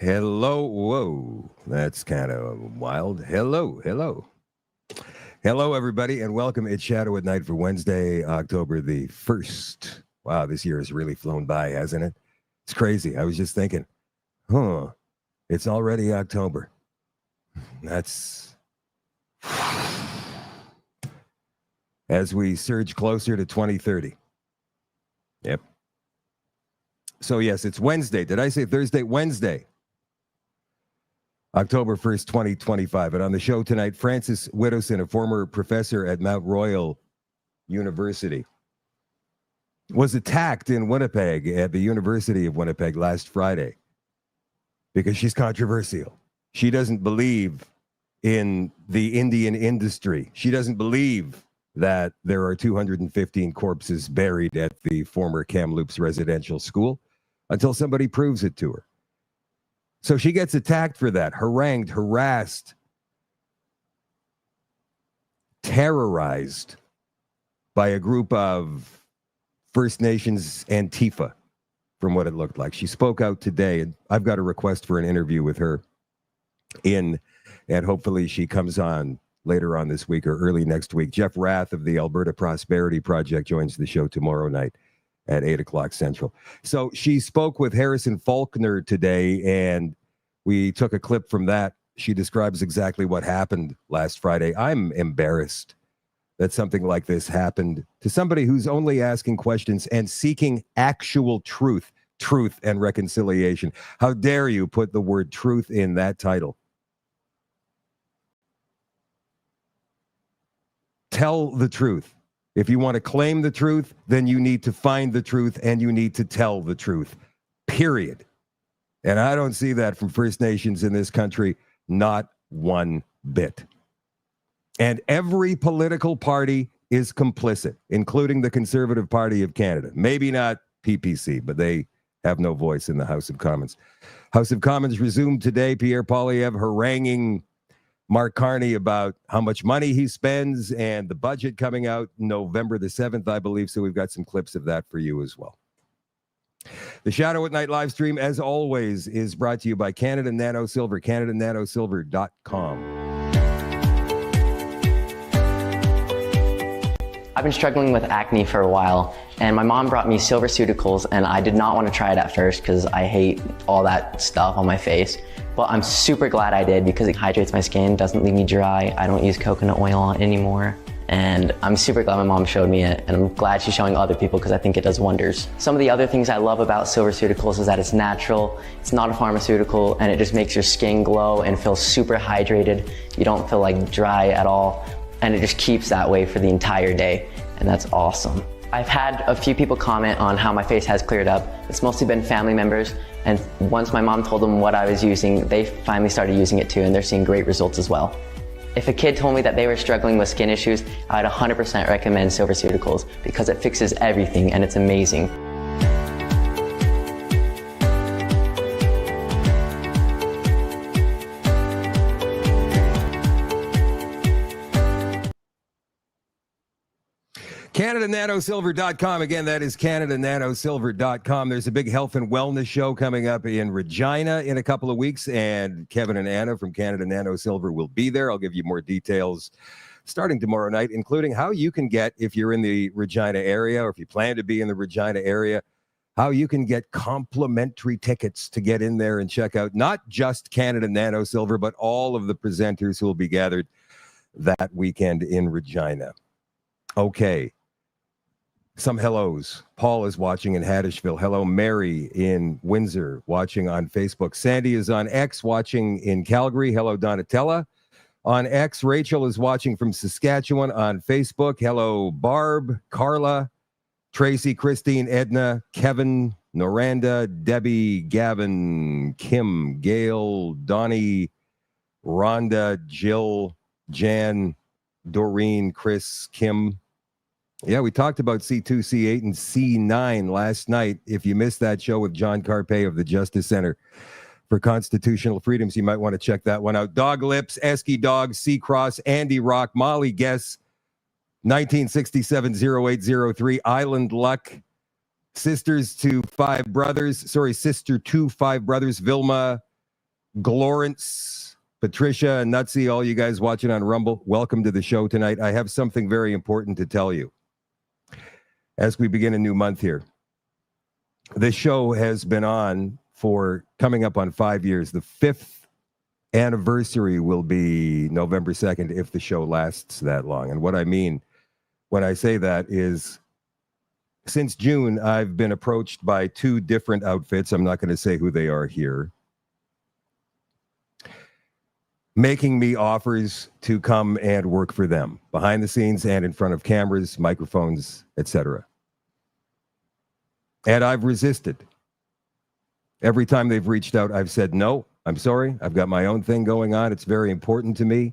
Hello. Whoa. That's kind of wild. Hello. Hello, everybody, and welcome. It's Shadow at Night for Wednesday, October the 1st. Wow, this year has really flown by, hasn't it? It's crazy. I was just thinking, it's already October. That's as we surge closer to 2030. Yep. So, yes, it's Wednesday. Did I say Thursday? Wednesday, October 1st, 2025. And on the show tonight, Francis Widdowson, a former professor at Mount Royal University, was attacked in Winnipeg at the University of Winnipeg last Friday because she's controversial. She doesn't believe in the Indian industry. She doesn't believe that there are 215 corpses buried at the former Kamloops residential school until somebody proves it to her. So she gets attacked for that, harangued, harassed, terrorized by a group of First Nations Antifa, from what it looked like. She spoke out today, and I've got a request for an interview with her and hopefully she comes on later on this week or early next week. Jeff Rath of the Alberta Prosperity Project joins the show tomorrow night at 8 o'clock Central. So she spoke with Harrison Faulkner today, and we took a clip from that. She describes exactly what happened last Friday. I'm embarrassed that something like this happened to somebody who's only asking questions and seeking actual truth and reconciliation. How dare you put the word truth in that title? Tell the truth. If you want to claim the truth, then you need to find the truth and you need to tell the truth, period. And I don't see that from First Nations in this country, not one bit. And every political party is complicit, including the Conservative Party of Canada. Maybe not PPC, but they have no voice in the House of Commons. House of Commons resumed today. Pierre Poilievre haranguing Mark Carney about how much money he spends and the budget coming out November the 7th, I believe. So we've got some clips of that for you as well. The Shadow at Night live stream, as always, is brought to you by Canada Nano Silver, CanadaNanoSilver.com. I've been struggling with acne for a while, and my mom brought me SilverCeuticals, and I did not want to try it at first because I hate all that stuff on my face. But I'm super glad I did because it hydrates my skin, doesn't leave me dry. I don't use coconut oil anymore. And I'm super glad my mom showed me it, and I'm glad she's showing other people because I think it does wonders. Some of the other things I love about SilverCeuticals is that it's natural, it's not a pharmaceutical, and it just makes your skin glow and feel super hydrated. You don't feel like dry at all, and it just keeps that way for the entire day, and that's awesome. I've had a few people comment on how my face has cleared up. It's mostly been family members, and once my mom told them what I was using, they finally started using it too, and they're seeing great results as well. If a kid told me that they were struggling with skin issues, I'd 100% recommend SilverCeuticals because it fixes everything and it's amazing. CanadaNanoSilver.com. Again, that is CanadaNanoSilver.com. There's a big health and wellness show coming up in Regina in a couple of weeks, and Kevin and Anna from Canada Nano Silver will be there. I'll give you more details starting tomorrow night, including how you can get, if you're in the Regina area or if you plan to be in the Regina area, how you can get complimentary tickets to get in there and check out not just Canada Nano Silver, but all of the presenters who will be gathered that weekend in Regina. Okay. Some hellos. Paul is watching in Haddishville. Hello, Mary in Windsor, watching on Facebook. Sandy is on X, watching in Calgary. Hello, Donatella. On X, Rachel is watching from Saskatchewan on Facebook. Hello, Barb, Carla, Tracy, Christine, Edna, Kevin, Noranda, Debbie, Gavin, Kim, Gail, Donnie, Rhonda, Jill, Jan, Doreen, Chris, Kim. Yeah, we talked about C2, C8, and C9 last night. If you missed that show with John Carpe of the Justice Center for Constitutional Freedoms, you might want to check that one out. Dog Lips, Esky Dog, C-Cross, Andy Rock, Molly Guess, 1967-0803, Island Luck, Sister to Five Brothers, Vilma, Glorance, Patricia, and Nutsy, all you guys watching on Rumble, welcome to the show tonight. I have something very important to tell you as we begin a new month here. This show has been on for coming up on 5 years. The 5th anniversary will be November 2nd if the show lasts that long. And what I mean when I say that is since June, I've been approached by 2 different outfits. I'm not going to say who they are here, making me offers to come and work for them behind the scenes and in front of cameras, microphones, etc. And I've resisted. Every time they've reached out, I've said, no, I'm sorry. I've got my own thing going on. It's very important to me,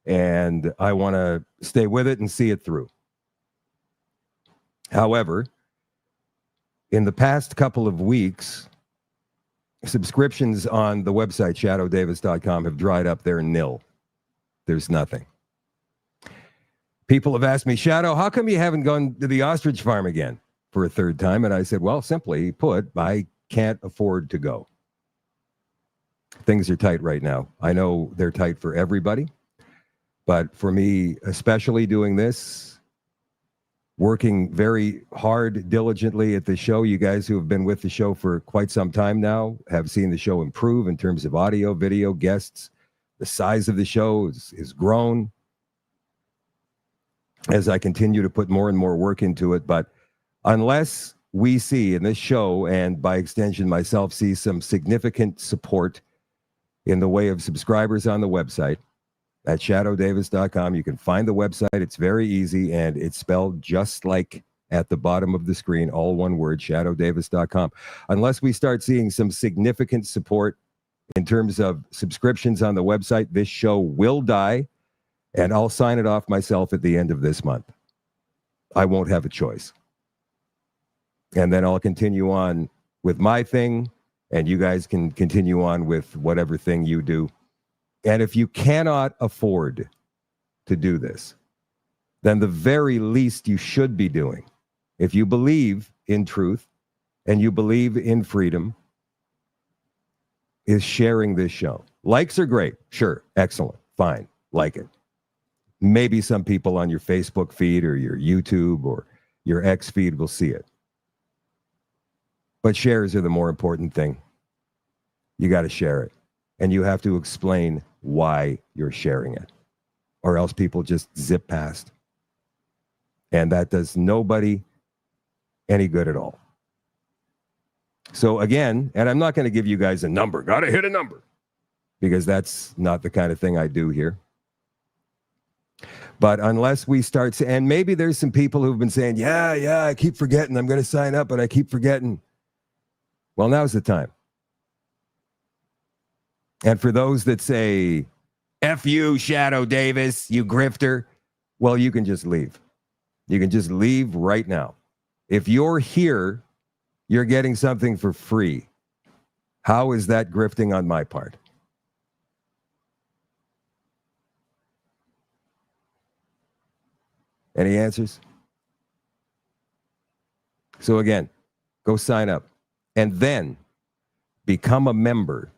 and I want to stay with it and see it through. However, in the past couple of weeks, subscriptions on the website shadowdavis.com have dried up. They're nil. There's nothing. People have asked me, Shadow, how come you haven't gone to the ostrich farm again for a 3rd time? And I said, well, simply put, I can't afford to go. Things are tight right now. I know they're tight for everybody, but for me, especially doing this, working very hard, diligently at the show. You guys who have been with the show for quite some time now have seen the show improve in terms of audio, video, guests. The size of the show is grown as I continue to put more and more work into it. But unless we see in this show, and by extension myself, see some significant support in the way of subscribers on the website, at shadowdavis.com. You can find the website. It's very easy, and it's spelled just like at the bottom of the screen, all one word, shadowdavis.com. Unless we start seeing some significant support in terms of subscriptions on the website, this show will die, and I'll sign it off myself at the end of this month. I won't have a choice. And then I'll continue on with my thing, and you guys can continue on with whatever thing you do. And if you cannot afford to do this, then the very least you should be doing, if you believe in truth and you believe in freedom, is sharing this show. Likes are great. Sure. Excellent. Fine. Like it. Maybe some people on your Facebook feed or your YouTube or your X feed will see it. But shares are the more important thing. You got to share it. And you have to explain why you're sharing it, or else people just zip past. And that does nobody any good at all. So again, and I'm not going to give you guys a number, got to hit a number, because that's not the kind of thing I do here. But unless we start, and maybe there's some people who've been saying, yeah, I keep forgetting, I'm going to sign up, but I keep forgetting. Well, now's the time. And for those that say, F you, Shadow Davis, you grifter, well, you can just leave. You can just leave right now. If you're here, you're getting something for free. How is that grifting on my part? Any answers? So again, go sign up and then become a member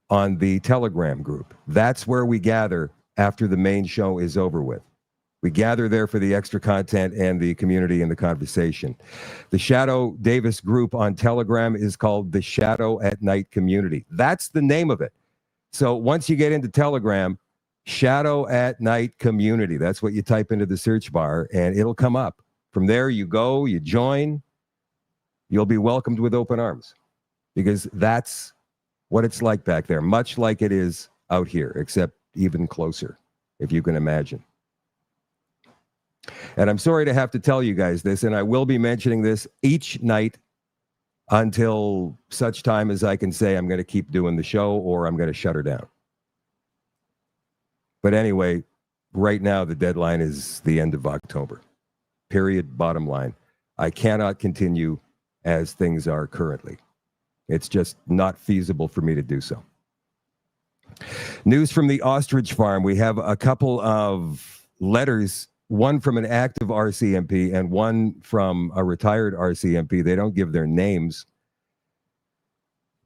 on the Telegram group. That's where we gather after the main show is over with. We gather there for the extra content and the community and the conversation. The Shadow Davis group on Telegram is called the Shadow at Night Community. That's the name of it. So once you get into Telegram, Shadow at Night Community, that's what you type into the search bar and it'll come up. From there you go, you join, you'll be welcomed with open arms, because that's what it's like back there, much like it is out here, except even closer, if you can imagine. And I'm sorry to have to tell you guys this, and I will be mentioning this each night until such time as I can say I'm going to keep doing the show or I'm going to shut her down. But anyway, right now the deadline is the end of October. Period. Bottom line. I cannot continue as things are currently. It's just not feasible for me to do so. News from the ostrich farm. We have a couple of letters, one from an active RCMP and one from a retired RCMP. They don't give their names,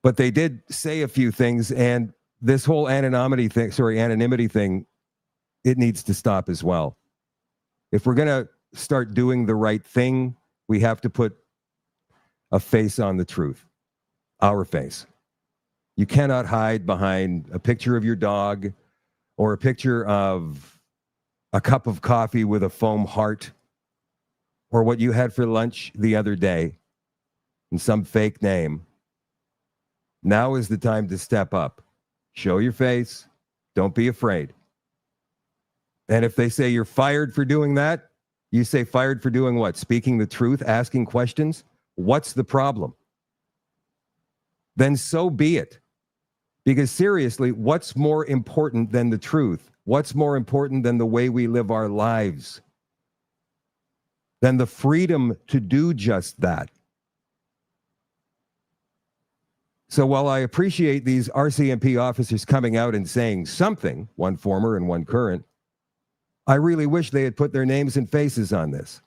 but they did say a few things, and this whole anonymity thing, it needs to stop as well. If we're going to start doing the right thing, we have to put a face on the truth. Our face. You cannot hide behind a picture of your dog or a picture of a cup of coffee with a foam heart or what you had for lunch the other day in some fake name, now is the time to step up. Show your face. Don't be afraid. And if they say you're fired for doing that, you say fired for doing what? Speaking the truth, asking questions? What's the problem? Then so be it. Because seriously, what's more important than the truth? What's more important than the way we live our lives? Than the freedom to do just that? So while I appreciate these RCMP officers coming out and saying something, one former and one current, I really wish they had put their names and faces on this.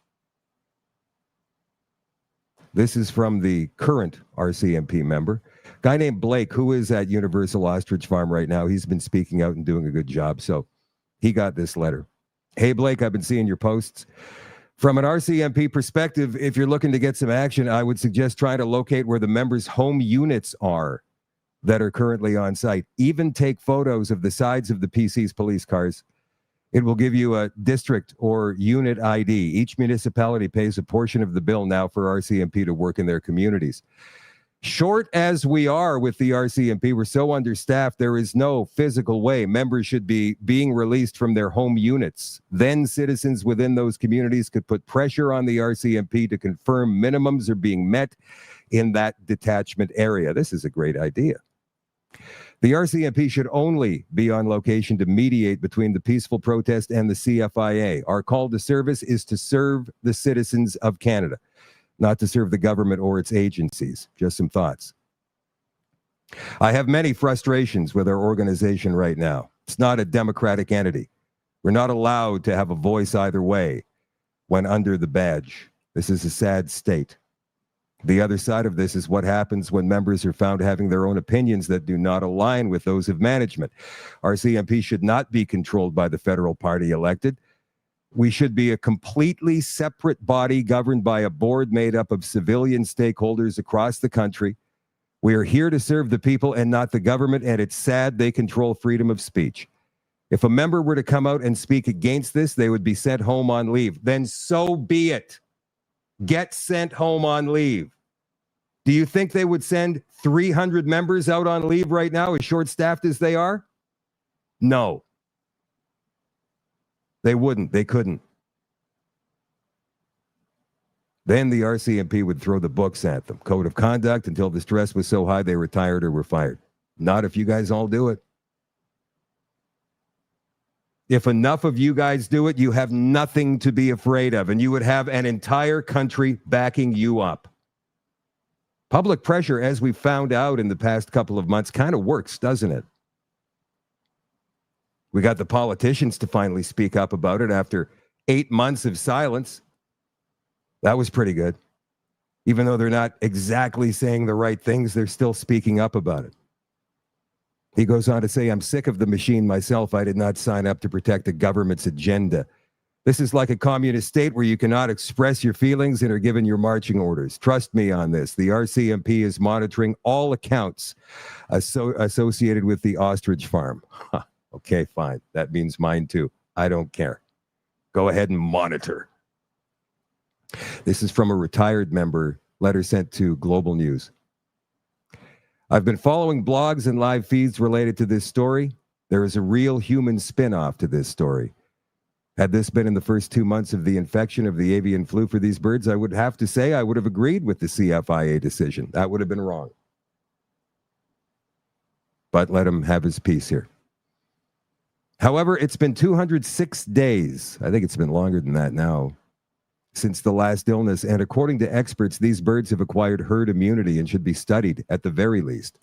This is from the current RCMP member, a guy named Blake, who is at Universal Ostrich Farm right now. He's been speaking out and doing a good job, so he got this letter. Hey, Blake, I've been seeing your posts. From an RCMP perspective, if you're looking to get some action, I would suggest trying to locate where the members' home units are that are currently on site. Even take photos of the sides of the PC's police cars. It will give you a district or unit ID. Each municipality pays a portion of the bill now for RCMP to work in their communities. Short as we are with the RCMP, we're so understaffed, there is no physical way members should be being released from their home units. Then citizens within those communities could put pressure on the RCMP to confirm minimums are being met in that detachment area. This is a great idea. The RCMP should only be on location to mediate between the peaceful protest and the CFIA. Our call to service is to serve the citizens of Canada, not to serve the government or its agencies. Just some thoughts. I have many frustrations with our organization right now. It's not a democratic entity. We're not allowed to have a voice either way when under the badge. This is a sad state. The other side of this is what happens when members are found having their own opinions that do not align with those of management. RCMP should not be controlled by the federal party elected. We should be a completely separate body governed by a board made up of civilian stakeholders across the country. We are here to serve the people and not the government, and it's sad they control freedom of speech. If a member were to come out and speak against this, they would be sent home on leave. Then so be it. Get sent home on leave. Do you think they would send 300 members out on leave right now, as short-staffed as they are? No. They wouldn't. They couldn't. Then the RCMP would throw the books at them. Code of conduct until the stress was so high they retired or were fired. Not if you guys all do it. If enough of you guys do it, you have nothing to be afraid of, and you would have an entire country backing you up. Public pressure, as we found out in the past couple of months, kind of works, doesn't it? We got the politicians to finally speak up about it after 8 months of silence. That was pretty good. Even though they're not exactly saying the right things, they're still speaking up about it. He goes on to say, I'm sick of the machine myself. I did not sign up to protect the government's agenda. This is like a communist state where you cannot express your feelings and are given your marching orders. Trust me on this. The RCMP is monitoring all accounts associated with the ostrich farm. Okay, fine. That means mine too. I don't care. Go ahead and monitor. This is from a retired member, letter sent to Global News. I've been following blogs and live feeds related to this story. There is a real human spin-off to this story. Had this been in the first 2 months of the infection of the avian flu for these birds, I would have to say I would have agreed with the CFIA decision. That would have been wrong. But let him have his piece here. However, it's been 206 days. I think it's been longer than that now, since the last illness, and according to experts, these birds have acquired herd immunity and should be studied at the very least.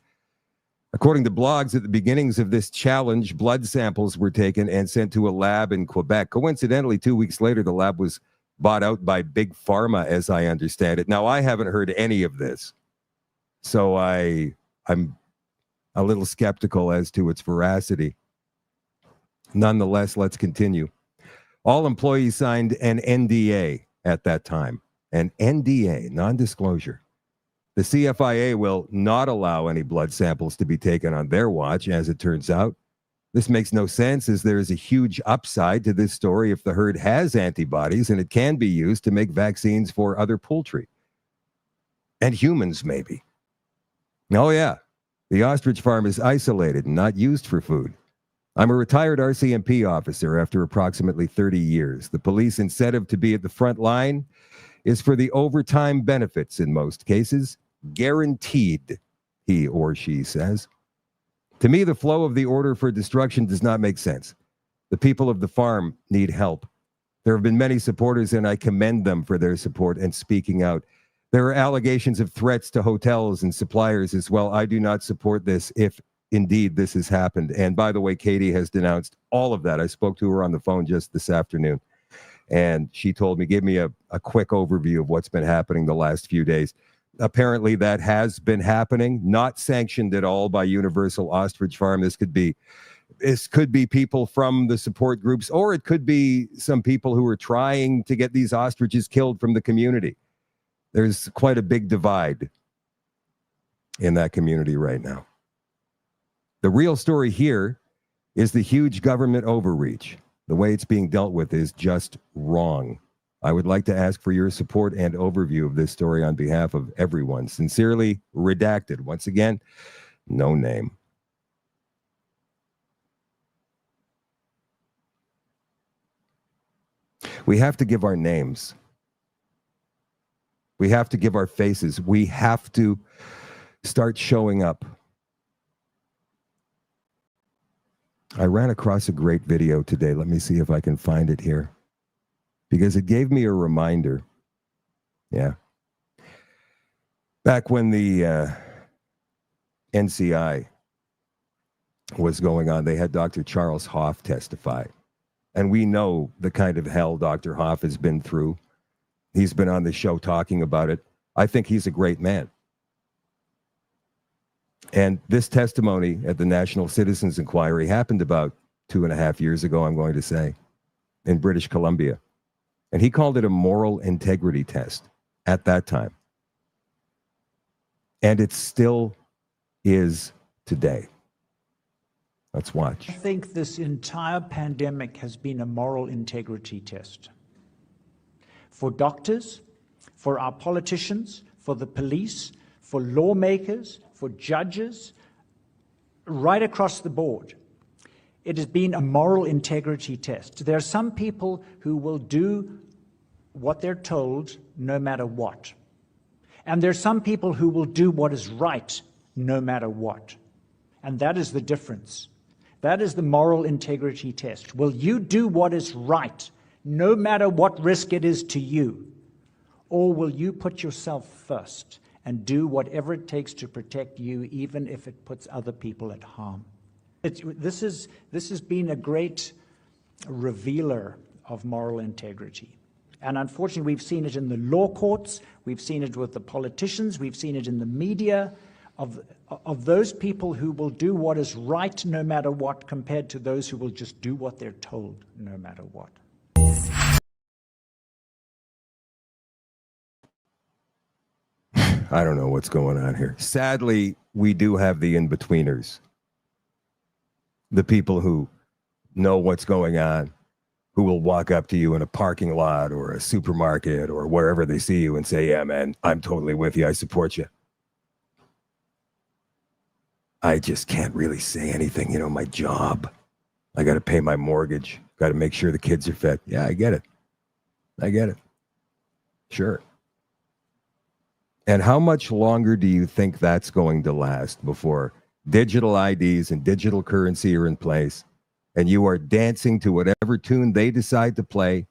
According to blogs, at the beginnings of this challenge, blood samples were taken and sent to a lab in Quebec. Coincidentally, 2 weeks later, the lab was bought out by Big Pharma, as I understand it. Now, I haven't heard any of this, so I'm a little skeptical as to its veracity. Nonetheless, let's continue. All employees signed an NDA at that time. An NDA, non-disclosure. The CFIA will not allow any blood samples to be taken on their watch, as it turns out. This makes no sense, as there is a huge upside to this story if the herd has antibodies and it can be used to make vaccines for other poultry. And humans, maybe. Oh, yeah. The ostrich farm is isolated and not used for food. I'm a retired RCMP officer after approximately 30 years. The police incentive to be at the front line is for the overtime benefits in most cases. Guaranteed, he or she says. To me, the flow of the order for destruction does not make sense. The people of the farm need help. There have been many supporters, and I commend them for their support and speaking out. There are allegations of threats to hotels and suppliers as well. I do not support this if indeed this has happened. And by the way, Katie has denounced all of that. I spoke to her on the phone just this afternoon, and she told me, give me a quick overview of what's been happening the last few days. Apparently that has been happening, not sanctioned at all by Universal Ostrich Farm. This could be people from the support groups, or it could be some people who are trying to get these ostriches killed from the community. There's quite a big divide in that community right now. The real story here is the huge government overreach. The way it's being dealt with is just wrong. I would like to ask for your support and overview of this story on behalf of everyone. Sincerely, redacted. Once again, no name. We have to give our names. We have to give our faces. We have to start showing up. I ran across a great video today. Let me see if I can find it here, because it gave me a reminder. Yeah. Back when the NCI was going on, they had Dr. Charles Hoff testify. And we know the kind of hell Dr. Hoff has been through. He's been on the show talking about it. I think he's a great man. And this testimony at the National Citizens Inquiry happened about 2.5 years ago, I'm going to say, in British Columbia. And he called it a moral integrity test at that time. And it still is today. Let's watch. I think this entire pandemic has been a moral integrity test. For doctors, for our politicians, for the police, for lawmakers, for judges, right across the board. It has been a moral integrity test. There are some people who will do what they're told no matter what. And there are some people who will do what is right no matter what. And that is the difference. That is the moral integrity test. Will you do what is right no matter what risk it is to you? Or will you put yourself first and do whatever it takes to protect you, even if it puts other people at harm? This has been a great revealer of moral integrity. And unfortunately, we've seen it in the law courts, we've seen it with the politicians, we've seen it in the media, of those people who will do what is right no matter what, compared to those who will just do what they're told no matter what. I don't know what's going on here. Sadly, we do have the in-betweeners. The people who know what's going on, who will walk up to you in a parking lot or a supermarket or wherever they see you and say, yeah, man, I'm totally with you. I support you. I just can't really say anything. You know, my job. I got to pay my mortgage. Got to make sure the kids are fed. Yeah, I get it. I get it. Sure. And how much longer do you think that's going to last before digital IDs and digital currency are in place and you are dancing to whatever tune they decide to play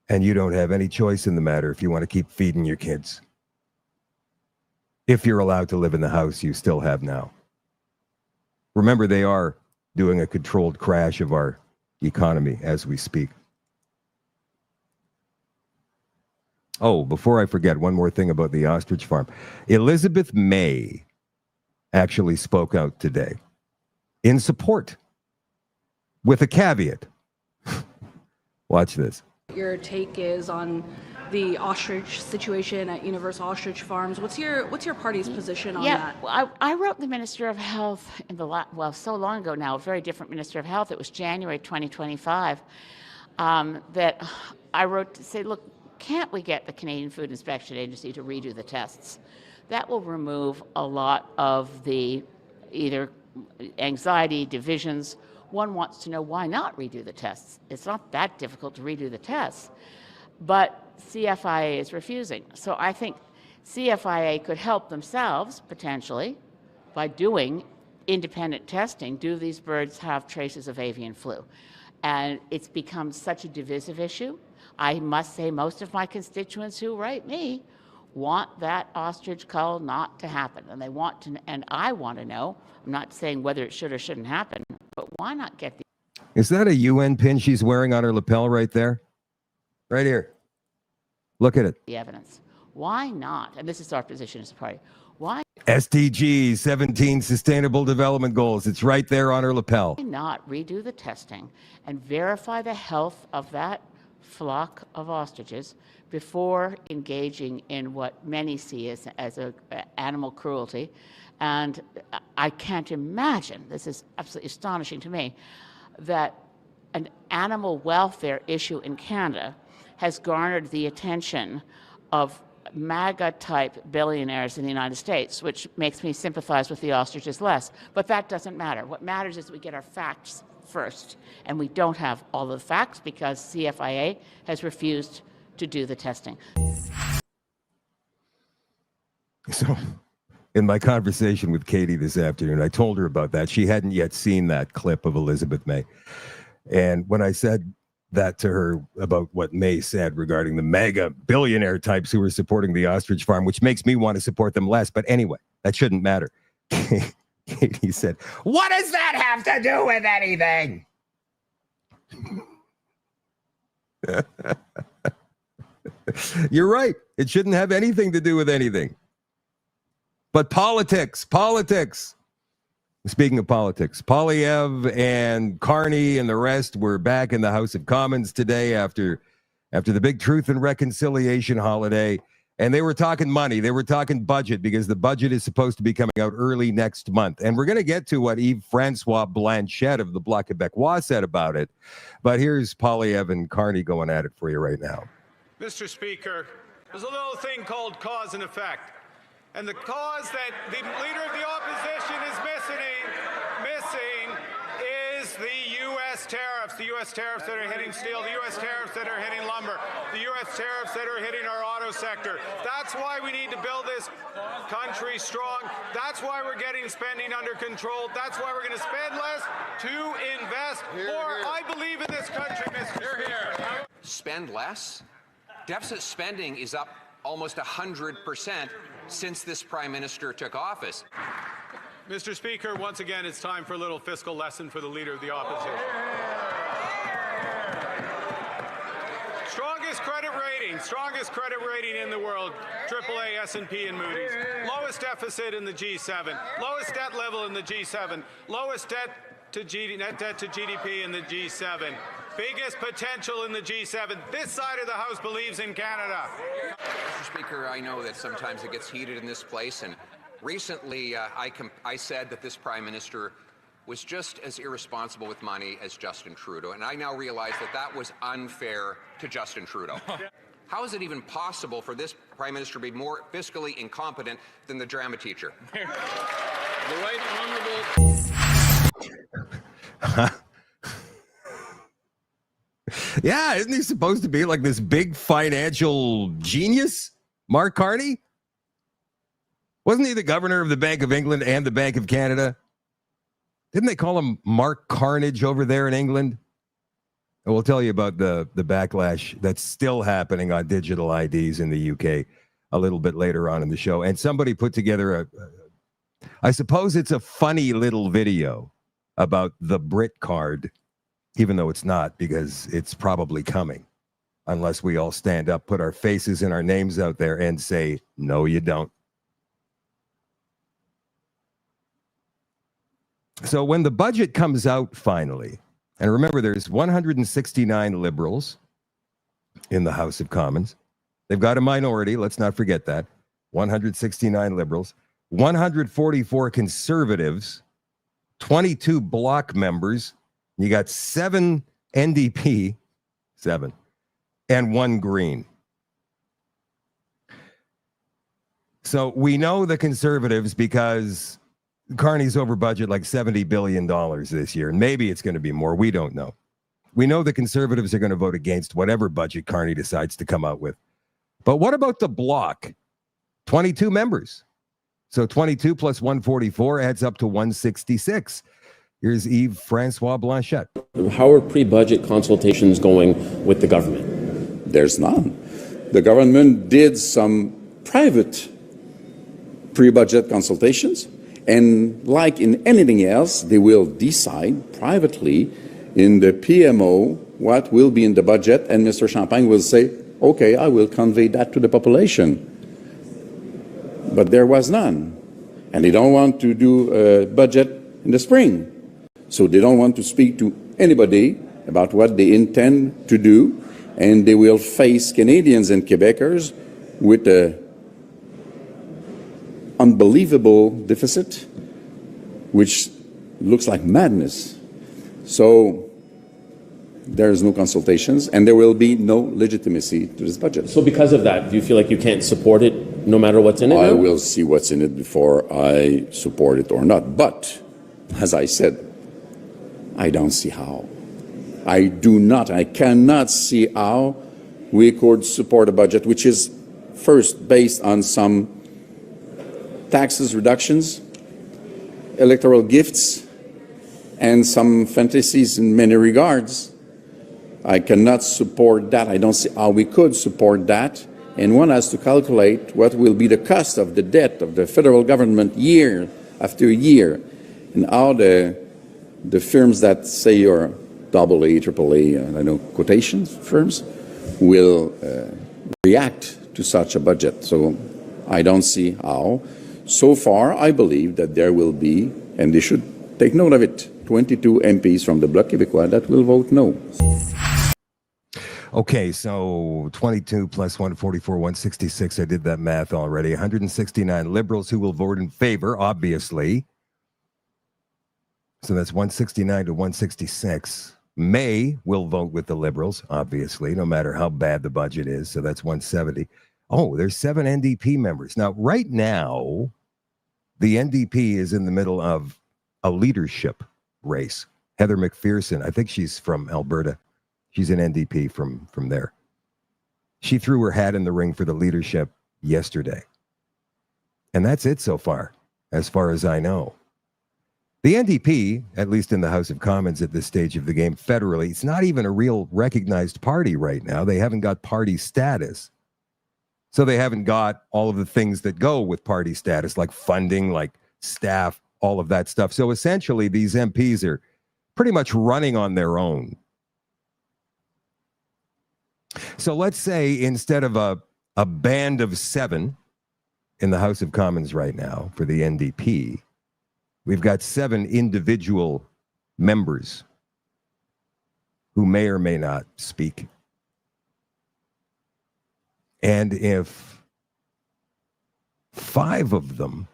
and you don't have any choice in the matter if you want to keep feeding your kids? If you're allowed to live in the house you still have now. Remember, they are doing a controlled crash of our economy as we speak. Oh, before I forget, one more thing about the ostrich farm. Elizabeth May actually spoke out today in support with a caveat. Watch this. Your take is on the ostrich situation at Universal Ostrich Farms. What's your party's position on that? Yeah, I wrote the Minister of Health so long ago now, a very different Minister of Health. It was January 2025 that I wrote to say, look, can't we get the Canadian Food Inspection Agency to redo the tests? That will remove a lot of the either anxiety, divisions. One wants to know why not redo the tests. It's not that difficult to redo the tests. But CFIA is refusing. So I think CFIA could help themselves, potentially, by doing independent testing. Do these birds have traces of avian flu? And it's become such a divisive issue. I must say most of my constituents who write me want that ostrich cull not to happen. And they want to, and I want to know, I'm not saying whether it should or shouldn't happen, but why not get the... Is that a UN pin she's wearing on her lapel right there? Right here. Look at it. The evidence. Why not? And this is our position as a party. Why SDGs, 17 Sustainable Development Goals. It's right there on her lapel. not redo the testing and verify the health of that flock of ostriches before engaging in what many see as animal cruelty? And I can't imagine, this is absolutely astonishing to me, that an animal welfare issue in Canada has garnered the attention of MAGA-type billionaires in the United States, which makes me sympathize with the ostriches less. But that doesn't matter. What matters is that we get our facts first. And we don't have all the facts because CFIA has refused to do the testing. So, in my conversation with Katie this afternoon, I told her about that. She hadn't yet seen that clip of Elizabeth May. And when I said that to her about what May said regarding the mega billionaire types who were supporting the ostrich farm, which makes me want to support them less. But anyway, that shouldn't matter. Katie said, "What does that have to do with anything?" You're right. It shouldn't have anything to do with anything. But politics. Speaking of politics, Poilievre and Carney and the rest were back in the House of Commons today after the big Truth and Reconciliation holiday. And they were talking money. They were talking budget because the budget is supposed to be coming out early next month. And we're going to get to what Yves-Francois Blanchet of the Bloc Québécois said about it. But here's Poilievre and Carney going at it for you right now. Mr. Speaker, there's a little thing called cause and effect. And the cause that the Leader of the Opposition is missing is the U.S. tariffs. The U.S. tariffs that are hitting steel, the U.S. tariffs that are hitting lumber, the U.S. tariffs that are hitting our auto sector. That's why we need to build this country strong. That's why we're getting spending under control. That's why we're going to spend less to invest more. I believe in this country, Mr. Speaker. Spend less? Deficit spending is up almost 100% since this Prime Minister took office. Mr. Speaker, once again, it's time for a little fiscal lesson for the Leader of the Opposition. Strongest credit rating in the world, AAA, S&P, and Moody's. Lowest deficit in the G7, lowest debt level in the G7, lowest net debt to GDP in the G7. Biggest potential in the G7. This side of the House believes in Canada. Mr. Speaker, I know that sometimes it gets heated in this place, and recently I said that this Prime Minister was just as irresponsible with money as Justin Trudeau, and I now realize that that was unfair to Justin Trudeau. How is it even possible for this Prime Minister to be more fiscally incompetent than the drama teacher? The Right Honourable... Yeah, isn't he supposed to be like this big financial genius, Mark Carney? Wasn't he the governor of the Bank of England and the Bank of Canada? Didn't they call him Mark Carnage over there in England? And we'll tell you about the backlash that's still happening on digital IDs in the UK a little bit later on in the show. And somebody put together I suppose it's a funny little video about the Brit card, even though it's not, because it's probably coming, unless we all stand up, put our faces and our names out there and say, no, you don't. So when the budget comes out finally, and remember there's 169 Liberals in the House of Commons, They've got a minority. Let's not forget that. 169 Liberals, 144 Conservatives, 22 Bloc members. You got 7 NDP, 7, and 1 Green. So we know the Conservatives because Carney's over budget like $70 billion this year. And maybe it's going to be more. We don't know. We know the Conservatives are going to vote against whatever budget Carney decides to come out with. But what about the Bloc? 22 members. So 22 plus 144 adds up to 166. Here's Yves Francois Blanchette. How are pre-budget consultations going with the government? There's none. The government did some private pre-budget consultations, and like in anything else, they will decide privately in the PMO what will be in the budget, and Mr. Champagne will say, okay, I will convey that to the population. But there was none. And they don't want to do a budget in the spring. So they don't want to speak to anybody about what they intend to do, and they will face Canadians and Quebecers with a unbelievable deficit, which looks like madness. So there's no consultations, and there will be no legitimacy to this budget. So because of that, do you feel like you can't support it no matter what's in it? I will see what's in it before I support it or not. But, as I said, I don't see how. I cannot see how we could support a budget which is first based on some taxes reductions, electoral gifts, and some fantasies in many regards. I cannot support that. I don't see how we could support that. And one has to calculate what will be the cost of the debt of the federal government year after year, and how the firms that say you're AA, AAA, I don't know, quotation firms, will react to such a budget. So I don't see how. So far, I believe that there will be, and they should take note of it, 22 MPs from the Bloc Québécois that will vote no. Okay, so 22 plus 144, 166. I did that math already. 169 Liberals who will vote in favor, obviously. So that's 169 to 166. May will vote with the Liberals, obviously, no matter how bad the budget is. So that's 170. Oh, there's 7 NDP members. Now, right now, the NDP is in the middle of a leadership race. Heather McPherson, I think she's from Alberta. She's an NDP from there. She threw her hat in the ring for the leadership yesterday. And that's it so far as I know. The NDP, at least in the House of Commons at this stage of the game federally, it's not even a real recognized party right now. They haven't got party status. So they haven't got all of the things that go with party status, like funding, like staff, all of that stuff. So essentially, these MPs are pretty much running on their own. So let's say instead of a band of 7 in the House of Commons right now for the NDP, we've got 7 individual members who may or may not speak. And if 5 of them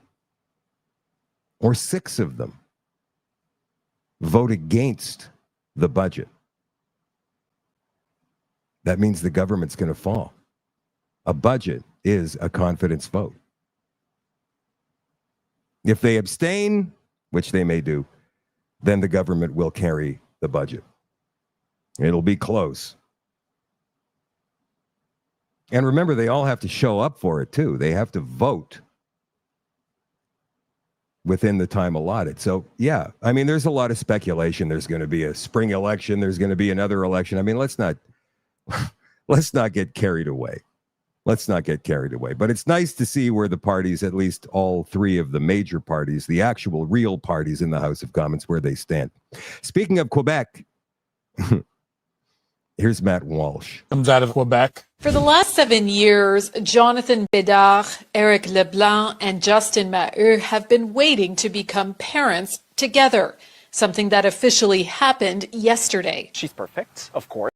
or 6 of them vote against the budget, that means the government's going to fall. A budget is a confidence vote. If they abstain, which they may do, then the government will carry the budget. It'll be close. And remember, they all have to show up for it, too. They have to vote within the time allotted. So, yeah, I mean, there's a lot of speculation. There's going to be a spring election. There's going to be another election. I mean, let's not get carried away. Let's not get carried away. But it's nice to see where the parties, at least all 3 of the major parties, the actual real parties in the House of Commons, where they stand. Speaking of Quebec, here's Matt Walsh. Comes out of Quebec. For the last 7 years, Jonathan Bédard, Eric Leblanc, and Justin Maheu have been waiting to become parents together. something that officially happened yesterday. She's perfect, of course.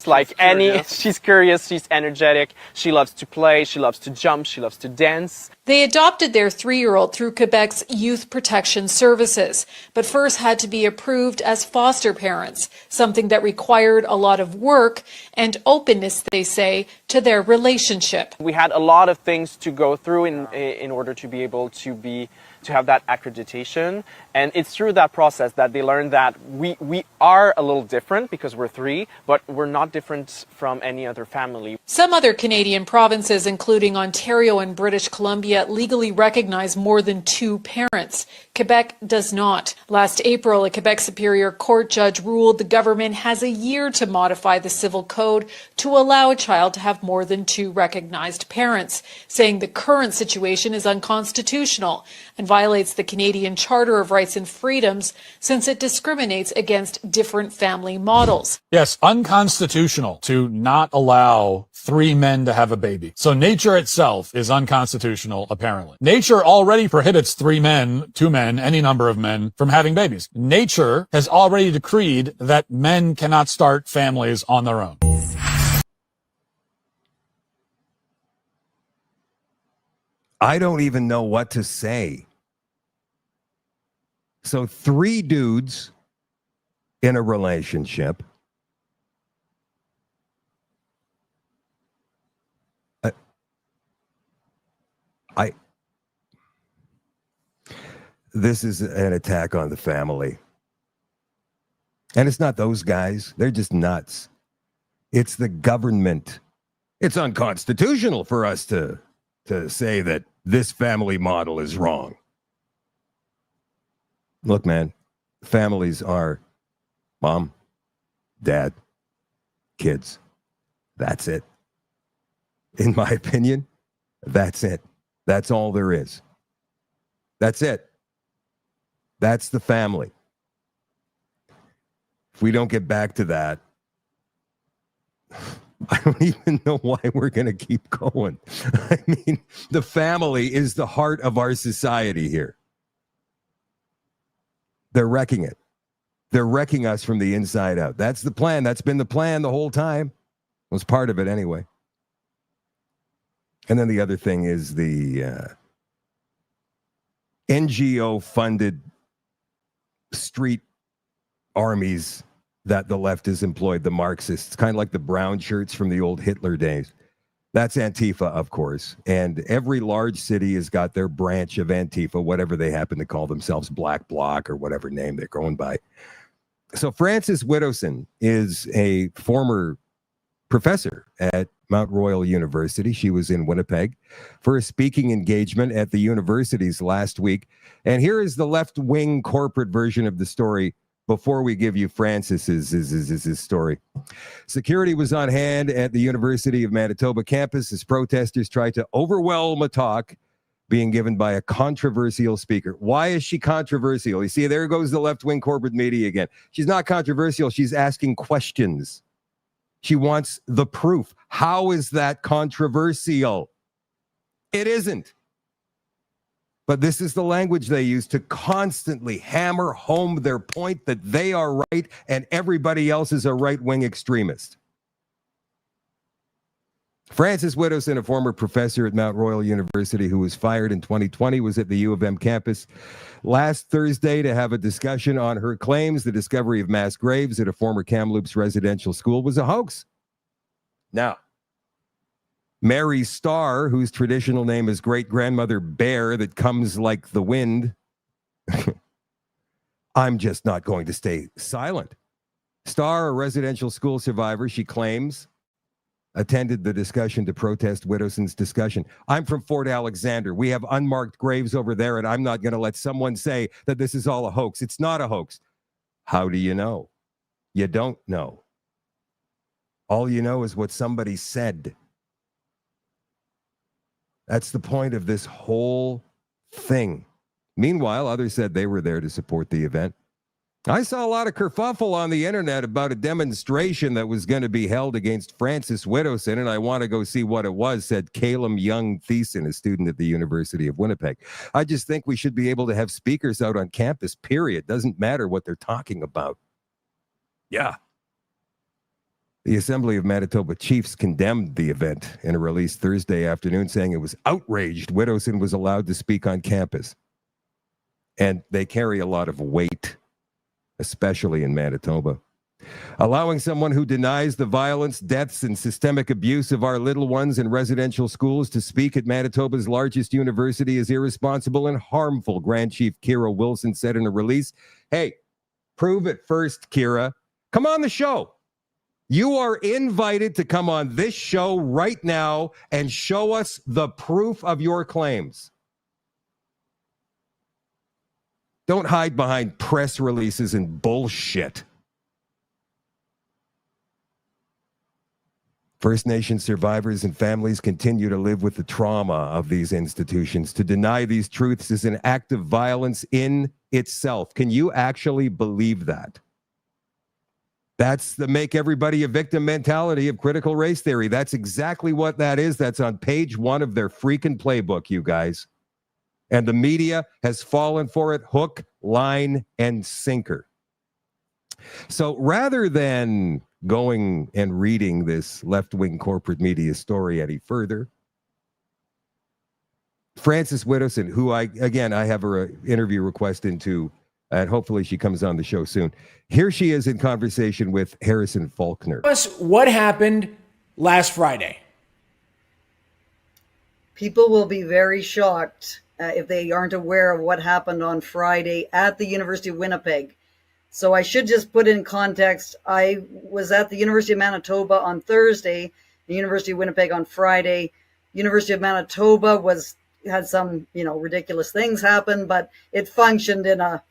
She's curious, she's energetic, she loves to play, she loves to jump, she loves to dance. They adopted their 3-year-old through Quebec's Youth Protection Services, but first had to be approved as foster parents, something that required a lot of work and openness, they say, to their relationship. We had a lot of things to go through in order to be able to have that accreditation. And it's through that process that they learned that we are a little different because we're 3, but we're not different from any other family. Some other Canadian provinces, including Ontario and British Columbia, legally recognize more than 2 parents. Quebec does not. Last April, a Quebec Superior Court judge ruled the government has a year to modify the civil code to allow a child to have more than 2 recognized parents, saying the current situation is unconstitutional and violates the Canadian Charter of Rights and Freedoms since it discriminates against different family models. Yes, unconstitutional to not allow 3 men to have a baby. So nature itself is unconstitutional, apparently. Nature already prohibits 3 men, 2 men, any number of men from having babies. Nature has already decreed that men cannot start families on their own. I don't even know what to say. So 3 dudes in a relationship. This is an attack on the family. And it's not those guys. They're just nuts. It's the government. It's unconstitutional for us to say that this family model is wrong. Look, man, families are mom, dad, kids. That's it. In my opinion, that's it. That's all there is. That's it. That's the family. If we don't get back to that, I don't even know why we're going to keep going. I mean, the family is the heart of our society here. They're wrecking it. They're wrecking us from the inside out. That's the plan. That's been the plan the whole time. It was part of it anyway. And then the other thing is the NGO-funded street armies that the left has employed, the Marxists, kind of like the brown shirts from the old Hitler days. That's Antifa, of course. And every large city has got their branch of Antifa, whatever they happen to call themselves, Black Bloc or whatever name they're going by. So Frances Widdowson is a former professor at Mount Royal University. She was in Winnipeg for a speaking engagement at the universities last week. And here is the left-wing corporate version of the story before we give you Frances's story. Security was on hand at the University of Manitoba campus as protesters tried to overwhelm a talk being given by a controversial speaker. Why is she controversial? You see, there goes the left-wing corporate media again. She's not controversial. She's asking questions. She wants the proof. How is that controversial? It isn't. But this is the language they use to constantly hammer home their point that they are right and everybody else is a right-wing extremist. Frances Widdowson, a former professor at Mount Royal University who was fired in 2020, was at the U of M campus last Thursday to have a discussion on her claims the discovery of mass graves at a former Kamloops residential school was a hoax. Now, Mary Starr, whose traditional name is great-grandmother bear that comes like the wind, I'm just not going to stay silent. Starr, a residential school survivor, she claims, attended the discussion to protest Widdowson's discussion. I'm from Fort Alexander. We have unmarked graves over there, and I'm not going to let someone say that this is all a hoax. It's not a hoax. How do you know? You don't know. All you know is what somebody said. That's the point of this whole thing. Meanwhile, others said they were there to support the event. I saw a lot of kerfuffle on the internet about a demonstration that was going to be held against Francis Widdowson, and I want to go see what it was, said Caleb Young Thiessen, a student at the University of Winnipeg. I just think we should be able to have speakers out on campus, period. Doesn't matter what they're talking about. Yeah. The Assembly of Manitoba Chiefs condemned the event in a release Thursday afternoon, saying it was outraged Widdowson was allowed to speak on campus. And they carry a lot of weight, especially in Manitoba. Allowing someone who denies the violence, deaths, and systemic abuse of our little ones in residential schools to speak at Manitoba's largest university is irresponsible and harmful, Grand Chief Kira Wilson said in a release. Hey, prove it first, Kira. Come on the show. You are invited to come on this show right now and show us the proof of your claims. Don't hide behind press releases and bullshit. First Nation survivors and families continue to live with the trauma of these institutions. To deny these truths is an act of violence in itself. Can you actually believe that? That's the make everybody a victim mentality of critical race theory. That's exactly what that is. That's on page 1 of their freaking playbook, you guys. And the media has fallen for it hook, line, and sinker. So rather than going and reading this left-wing corporate media story any further, Francis Widdowson, who I have her interview request into, and hopefully she comes on the show soon. Here she is in conversation with Harrison Faulkner. What happened last Friday? People will be very shocked if they aren't aware of what happened on Friday at the University of Winnipeg. So I should just put in context. I was at the University of Manitoba on Thursday, the University of Winnipeg on Friday. University of Manitoba had some, ridiculous things happen, but it functioned in a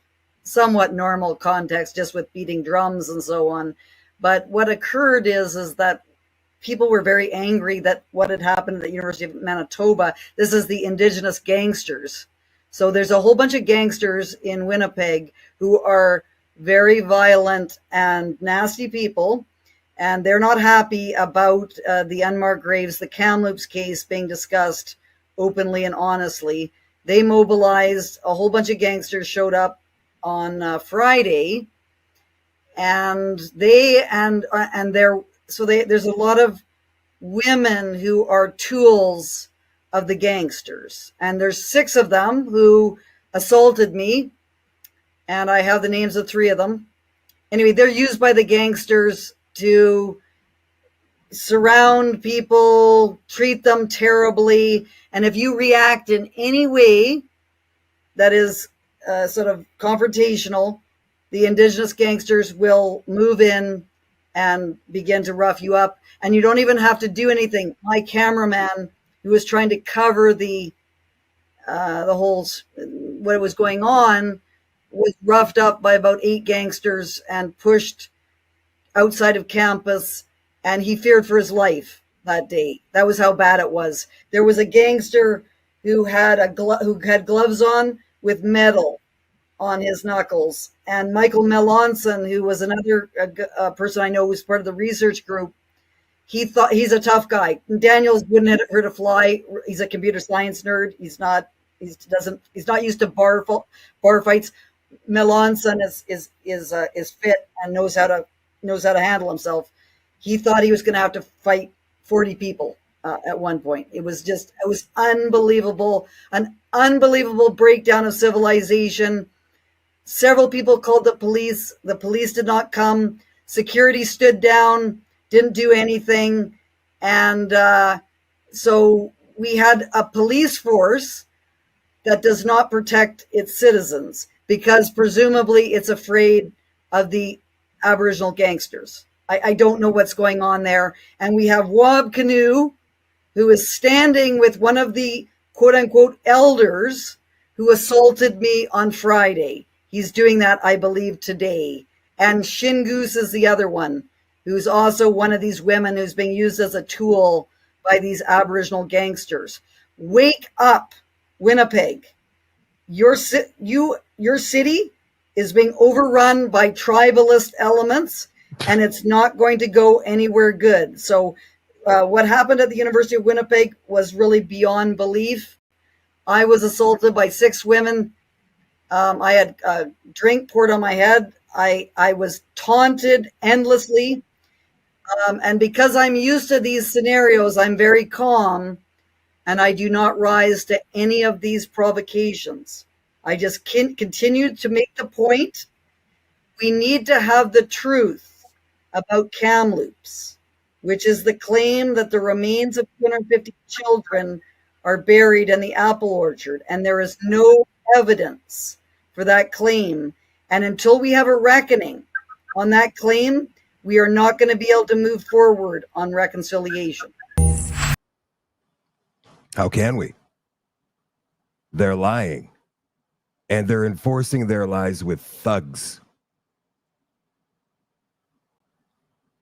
somewhat normal context, just with beating drums and so on. But what occurred is that people were very angry that what had happened at the University of Manitoba. This is the Indigenous gangsters. So there's a whole bunch of gangsters in Winnipeg who are very violent and nasty people, and they're not happy about the unmarked graves, the Kamloops case being discussed openly and honestly. They mobilized, a whole bunch of gangsters showed up on Friday, and there's a lot of women who are tools of the gangsters, and there's 6 of them who assaulted me, and I have the names of 3 of them. Anyway, they're used by the gangsters to surround people, treat them terribly, and if you react in any way that is sort of confrontational, the Indigenous gangsters will move in and begin to rough you up, and you don't even have to do anything. My cameraman, who was trying to cover the whole what was going on, was roughed up by about 8 gangsters and pushed outside of campus, and he feared for his life that day. That was how bad it was. There was a gangster who had gloves on with metal on his knuckles, and Michael Melanson, who was another person I know who was part of the research group, he thought he's a tough guy. Daniels wouldn't have hurt a fly. He's a computer science nerd. He's not used to bar fights. Melanson is fit and knows how to handle himself. He thought he was going to have to fight 40 people at one point. It was unbelievable, an unbelievable breakdown of civilization. Several people called the police. The police did not come. Security stood down, didn't do anything. And so we had a police force that does not protect its citizens because presumably it's afraid of the Aboriginal gangsters. I don't know what's going on there. And we have Wab Canoe, who is standing with one of the quote unquote elders who assaulted me on Friday. He's doing that, I believe, today. And Shingoose is the other one, who's also one of these women who's being used as a tool by these Aboriginal gangsters. Wake up, Winnipeg. Your city is being overrun by tribalist elements, and it's not going to go anywhere good. So what happened at the University of Winnipeg was really beyond belief. I was assaulted by 6 women. I had a drink poured on my head. I was taunted endlessly. And because I'm used to these scenarios, I'm very calm, and I do not rise to any of these provocations. I just continue to make the point. We need to have the truth about Kamloops, which is the claim that the remains of 250 children are buried in the apple orchard, and there is no evidence for that claim. And until we have a reckoning on that claim, we are not going to be able to move forward on reconciliation. How can we? They're lying, and they're enforcing their lies with thugs.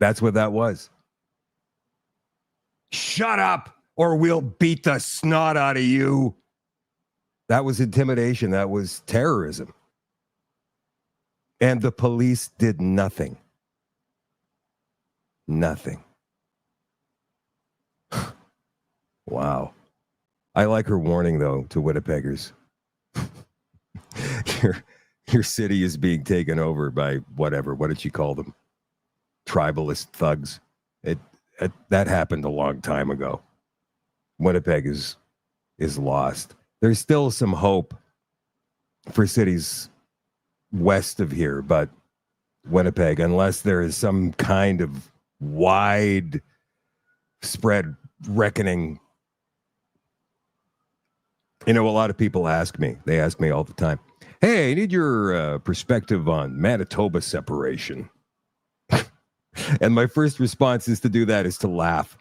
That's what that was. Shut up, or we'll beat the snot out of you. That was intimidation. That was terrorism. And the police did nothing. Nothing. Wow. I like her warning, though, to Winnipeggers. Your city is being taken over by whatever. What did she call them? Tribalist thugs. That happened a long time ago. Winnipeg is lost. There's still some hope for cities west of here, but Winnipeg, unless there is some kind of wide spread reckoning. You know, a lot of people ask me, they ask me all the time, hey, I need your perspective on Manitoba separation. And my first response is to laugh.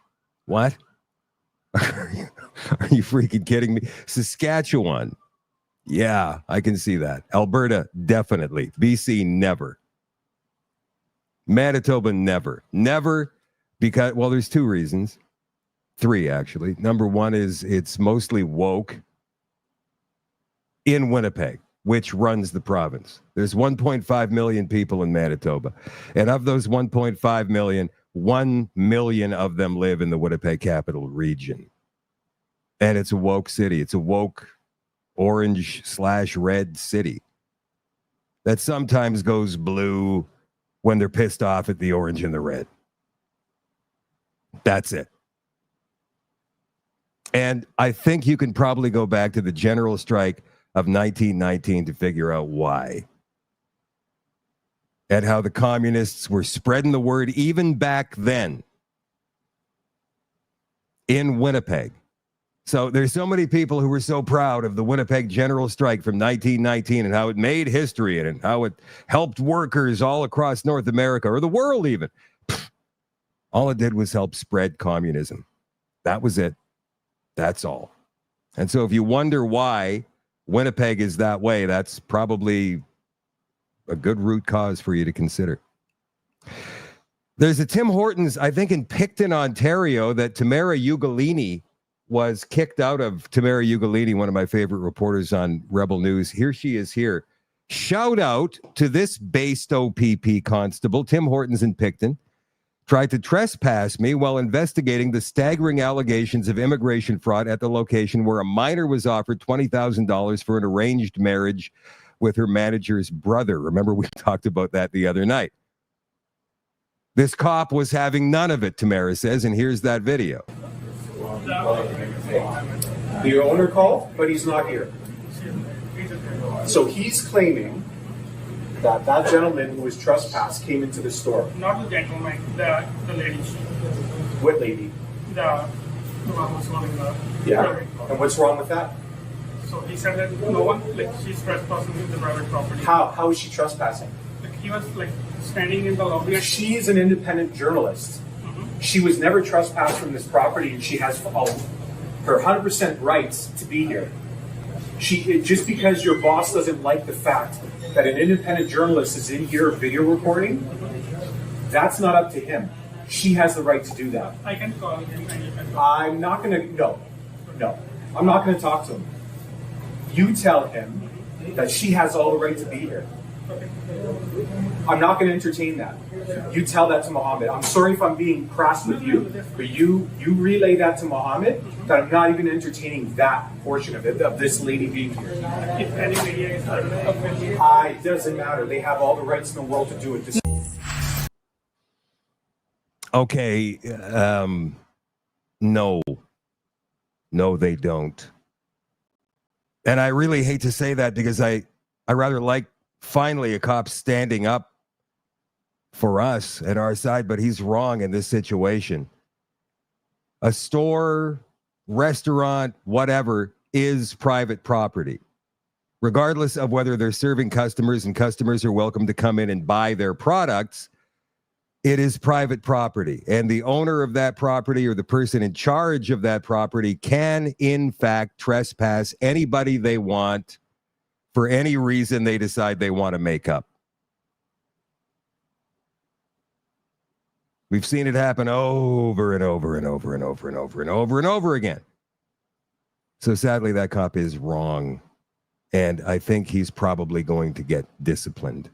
What? Are you freaking kidding me? Saskatchewan. Yeah, I can see that. Alberta, definitely. BC, never. Manitoba, never. Never because, well, there's 2 reasons. 3, actually. Number 1 is it's mostly woke in Winnipeg, which runs the province. There's 1.5 million people in Manitoba. And of those 1.5 million, 1 million of them live in the Winnipeg capital region. And it's a woke city. It's a woke orange/red city that sometimes goes blue when they're pissed off at the orange and the red. That's it. And I think you can probably go back to the general strike of 1919 to figure out why. And how the communists were spreading the word even back then in Winnipeg. So there's so many people who were so proud of the Winnipeg general strike from 1919 and how it made history and how it helped workers all across North America or the world even. All it did was help spread communism. That was it. That's all. And so if you wonder why Winnipeg is that way, that's probably a good root cause for you to consider. There's a Tim Hortons, I think in Picton, Ontario, that Tamara Ugolini was kicked out of. Tamara Ugolini, one of my favorite reporters on Rebel News. Here she is here. Shout out to this based OPP constable, Tim Hortons in Picton, tried to trespass me while investigating the staggering allegations of immigration fraud at the location where a minor was offered $20,000 for an arranged marriage with her manager's brother. Remember, we talked about that the other night. This cop was having none of it, Tamara says, and here's that video. The owner called, but he's not here. So he's claiming that that gentleman who was trespassed came into the store. Not the gentleman, the lady. What lady? The one who's running the... Yeah, and what's wrong with that? So he said that no one, she's trespassing in the private property. How is she trespassing? He was standing in the lobby. She is an independent journalist. She was never trespassed from this property, and she has her 100% rights to be here. Just because your boss doesn't like the fact that an independent journalist is in here video recording, that's not up to him. She has the right to do that. I can call him. I'm not going to, no, I'm not going to talk to him. You tell him that she has all the right to be here. I'm not going to entertain that. You tell that to Mohammed. I'm sorry if I'm being crass with you, but you relay that to Mohammed that I'm not even entertaining that portion of it, of this lady being here. It doesn't matter. They have all the rights in the world to do it. Okay. No, they don't. And I really hate to say that because I rather like finally a cop standing up for us at our side, but he's wrong in this situation. A store, restaurant, whatever, is private property, regardless of whether they're serving customers and customers are welcome to come in and buy their products. It is private property, and the owner of that property or the person in charge of that property can, in fact, trespass anybody they want for any reason they decide they want to make up. We've seen it happen over and over and over and over and over and over and over again. So sadly, that cop is wrong, and I think he's probably going to get disciplined.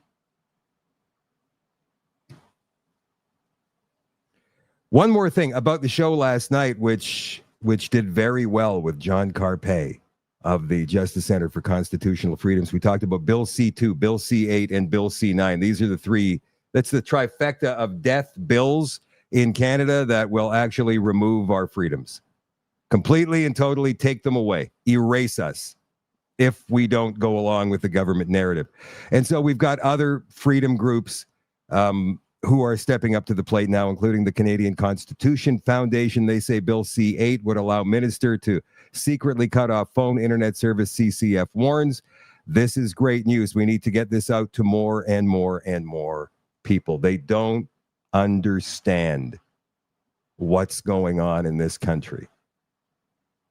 One more thing about the show last night, which did very well with John Carpay of the Justice Center for Constitutional Freedoms. We talked about Bill C-2, Bill C-8, and Bill C-9. These are the three. That's the trifecta of death bills in Canada that will actually remove our freedoms. Completely and totally take them away. Erase us if we don't go along with the government narrative. And so we've got other freedom groups who are stepping up to the plate now, including the Canadian Constitution Foundation. They say Bill C-8 would allow minister to secretly cut off phone internet service. CCF warns, this is great news. We need to get this out to more and more and more people. They don't understand what's going on in this country.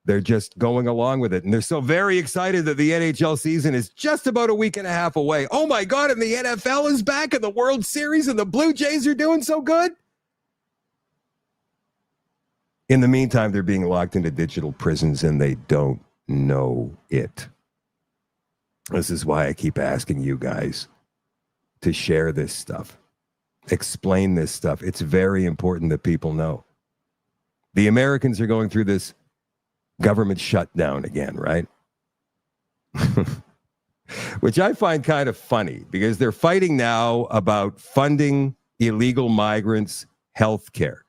They're just going along with it. And they're so very excited that the NHL season is just about a week and a half away. Oh my God, and the NFL is back and the World Series and the Blue Jays are doing so good. In the meantime, they're being locked into digital prisons and they don't know it. This is why I keep asking you guys to share this stuff. Explain this stuff. It's very important that people know. The Americans are going through this government shutdown again, right? Which I find kind of funny because they're fighting now about funding illegal migrants' health care.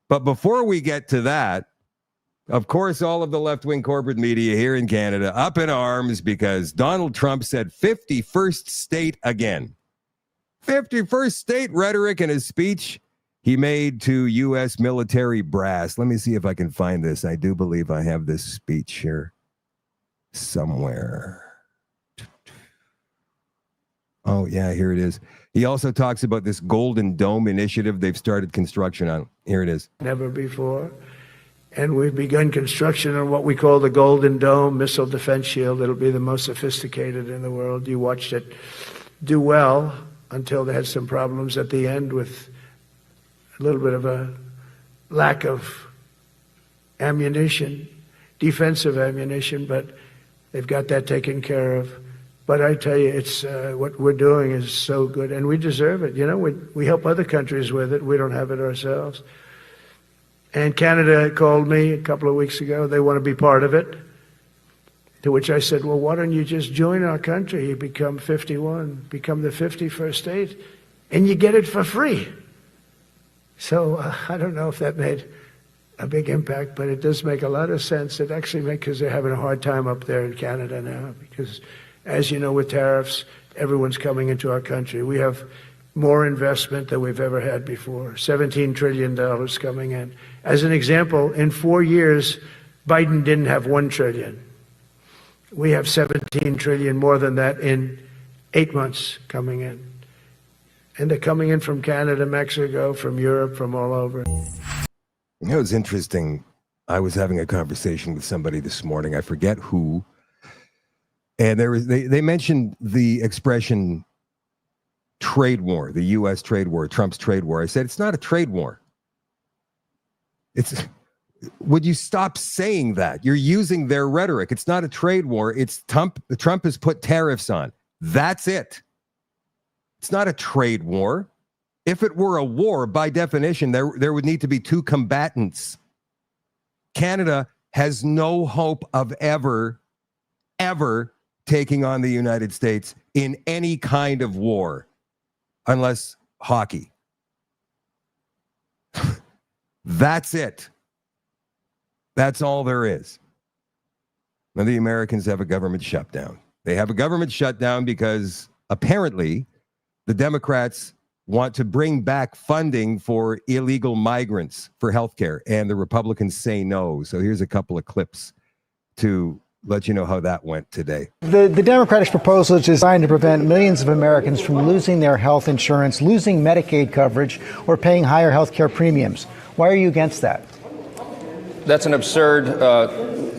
But before we get to that, of course, all of the left-wing corporate media here in Canada up in arms because Donald Trump said 51st state again. 51st state rhetoric in his speech he made to U.S. military brass. Let me see if I can find this. I do believe I have this speech here somewhere. Oh, yeah, here it is. He also talks about this Golden Dome initiative they've started construction on. Here it is. Never before. And we've begun construction on what we call the Golden Dome missile defense shield. It'll be the most sophisticated in the world. You watched it do well until they had some problems at the end with a little bit of a lack of ammunition, defensive ammunition, but they've got that taken care of. But I tell you, it's what we're doing is so good, and we deserve it. You know, we help other countries with it. We don't have it ourselves. And Canada called me a couple of weeks ago. They want to be part of it. To which I said, well, why don't you just join our country? You become 51, become the 51st state, and you get it for free. So I don't know if that made a big impact, but it does make a lot of sense. It actually makes, because they're having a hard time up there in Canada now, because as you know, with tariffs, everyone's coming into our country. We have more investment than we've ever had before, $17 trillion coming in. As an example, in 4 years, Biden didn't have $1 trillion. We have 17 trillion more than that in 8 months coming in. And they're coming in from Canada, Mexico, from Europe, from all over. You know, it's interesting. I was having a conversation with somebody this morning. I forget who. And they mentioned the expression trade war, the U.S. trade war, Trump's trade war. I said, it's not a trade war. Would you stop saying that? You're using their rhetoric. It's not a trade war. It's Trump has put tariffs on. That's it. It's not a trade war. If it were a war, by definition, there would need to be two combatants. Canada has no hope of ever taking on the United States in any kind of war, unless hockey. That's it. That's all there is. Now, the Americans have a government shutdown. They have a government shutdown because apparently the Democrats want to bring back funding for illegal migrants for healthcare, and the Republicans say no. So here's a couple of clips to let you know how that went today. The Democratic proposal is designed to prevent millions of Americans from losing their health insurance, losing Medicaid coverage, or paying higher health care premiums. Why are you against that? That's an absurd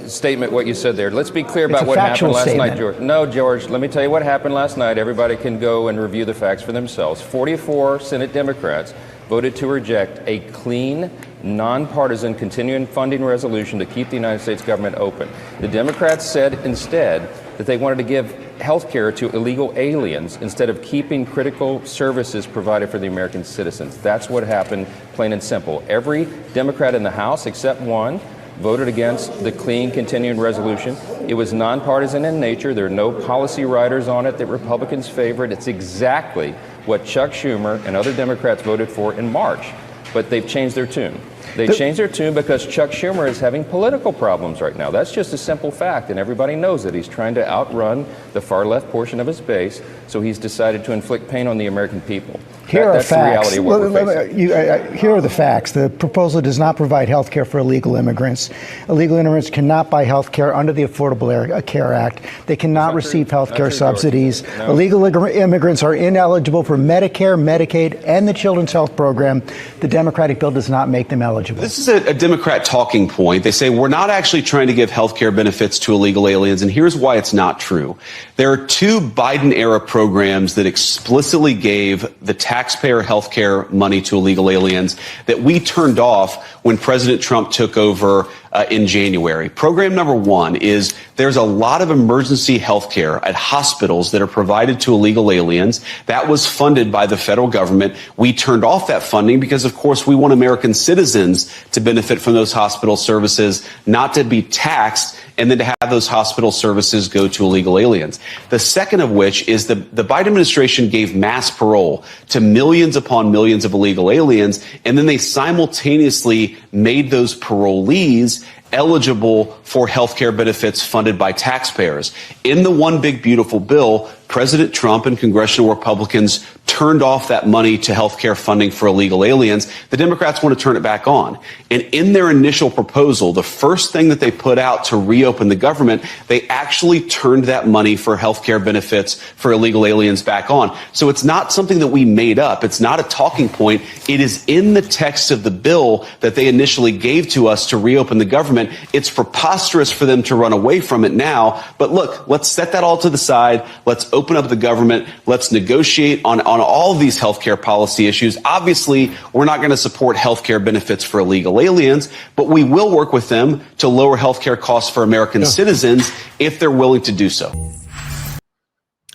statement, what you said there. Let's be clear about what happened last night, George. No, George, let me tell you what happened last night. Everybody can go and review the facts for themselves. 44 Senate Democrats voted to reject a clean, nonpartisan continuing funding resolution to keep the United States government open. The Democrats said instead that they wanted to give health care to illegal aliens instead of keeping critical services provided for the American citizens. That's what happened, plain and simple. Every Democrat in the House, except one, voted against the clean continuing resolution. It was nonpartisan in nature. There are no policy riders on it that Republicans favored. It's exactly what Chuck Schumer and other Democrats voted for in March. But they've changed their tune. They changed their tune because Chuck Schumer is having political problems right now. That's just a simple fact, and everybody knows it. He's trying to outrun the far left portion of his base, so he's decided to inflict pain on the American people. That's the reality of what we're facing. Here are the facts. The proposal does not provide health care for illegal immigrants. Illegal immigrants cannot buy health care under the Affordable Care Act. They cannot receive health care subsidies. No. Illegal immigrants are ineligible for Medicare, Medicaid, and the Children's Health Program. The Democratic bill does not make them eligible. This is a Democrat talking point. They say we're not actually trying to give health care benefits to illegal aliens, and here's why it's not true. There are two Biden-era programs that explicitly gave the taxpayer health care money to illegal aliens that we turned off when President Trump took over in January. Program number one is there's a lot of emergency health care at hospitals that are provided to illegal aliens. That was funded by the federal government. We turned off that funding because, of course, we want American citizens to benefit from those hospital services, not to be taxed and then to have those hospital services go to illegal aliens. The second of which is the Biden administration gave mass parole to millions upon millions of illegal aliens, and then they simultaneously made those parolees eligible for health care benefits funded by taxpayers. In the One Big Beautiful Bill, President Trump and congressional Republicans turned off that money to health care funding for illegal aliens. The Democrats want to turn it back on. And in their initial proposal, the first thing that they put out to reopen the government, they actually turned that money for health care benefits for illegal aliens back on. So it's not something that we made up. It's not a talking point. It is in the text of the bill that they initially gave to us to reopen the government. It's preposterous for them to run away from it now. But look, let's set that all to the side. Let's open up the government. Let's negotiate on all of these healthcare policy issues. Obviously, we're not going to support healthcare benefits for illegal aliens, but we will work with them to lower healthcare costs for American citizens if they're willing to do so.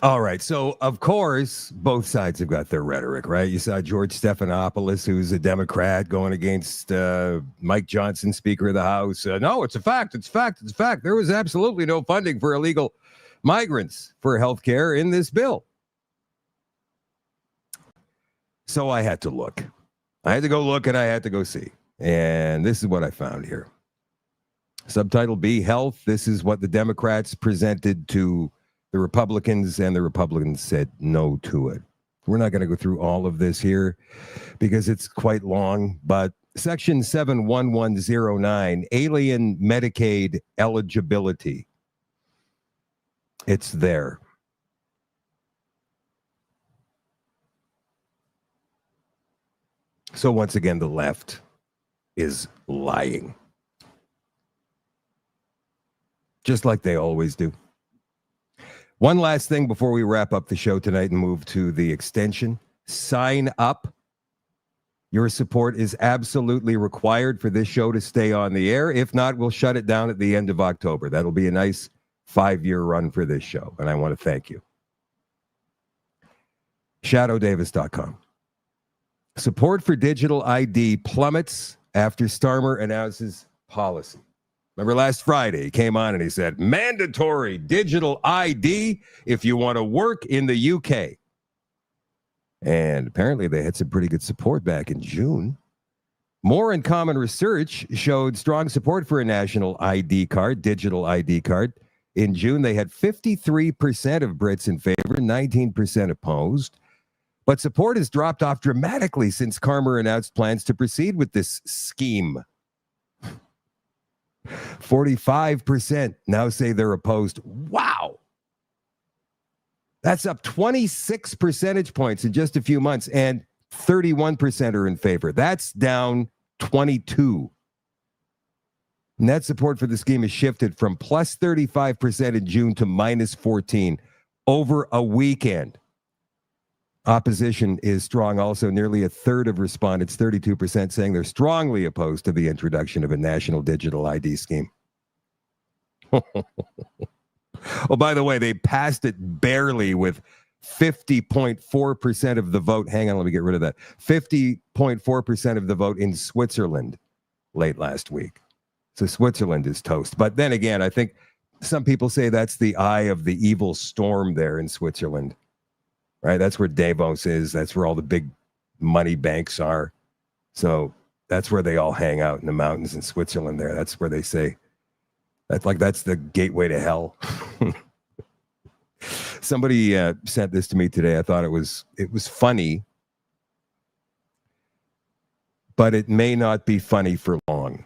All right. So, of course, both sides have got their rhetoric, right? You saw George Stephanopoulos, who's a Democrat, going against Mike Johnson, Speaker of the House. No, it's a fact. It's a fact. It's a fact. There was absolutely no funding for illegal migrants for health care in this bill. So I had to look. I had to go look and I had to go see. And this is what I found here. Subtitle B, Health. This is what the Democrats presented to the Republicans, and the Republicans said no to it. We're not going to go through all of this here because it's quite long, but Section 71109, alien Medicaid eligibility. It's there. So once again, the left is lying. Just like they always do. One last thing before we wrap up the show tonight and move to the extension. Sign up. Your support is absolutely required for this show to stay on the air. If not, we'll shut it down at the end of October. That'll be a nice 5-year run for this show, and I want to thank you. ShadowDavis.com. Support for digital ID plummets after Starmer announces policy. Remember last Friday, he came on and he said, mandatory digital ID if you want to work in the UK. And apparently they had some pretty good support back in June. More in Common research showed strong support for a national ID card, digital ID card. In June, they had 53% of Brits in favor, 19% opposed. But support has dropped off dramatically since Starmer announced plans to proceed with this scheme. 45% now say they're opposed. Wow. That's up 26 percentage points in just a few months, and 31% are in favor. That's down 22. Net support for the scheme has shifted from plus 35% in June to minus 14 over a weekend. Opposition is strong also. Nearly a third of respondents, 32%, saying they're strongly opposed to the introduction of a national digital ID scheme. Oh, by the way, they passed it barely with 50.4% of the vote. Hang on, let me get rid of that. 50.4% of the vote in Switzerland late last week. So Switzerland is toast. But then again, I think some people say that's the eye of the evil storm there in Switzerland, right? That's where Davos is. That's where all the big money banks are. So that's where they all hang out in the mountains in Switzerland there. That's where they say, that's the gateway to hell. Somebody sent this to me today. I thought it was funny, but it may not be funny for long.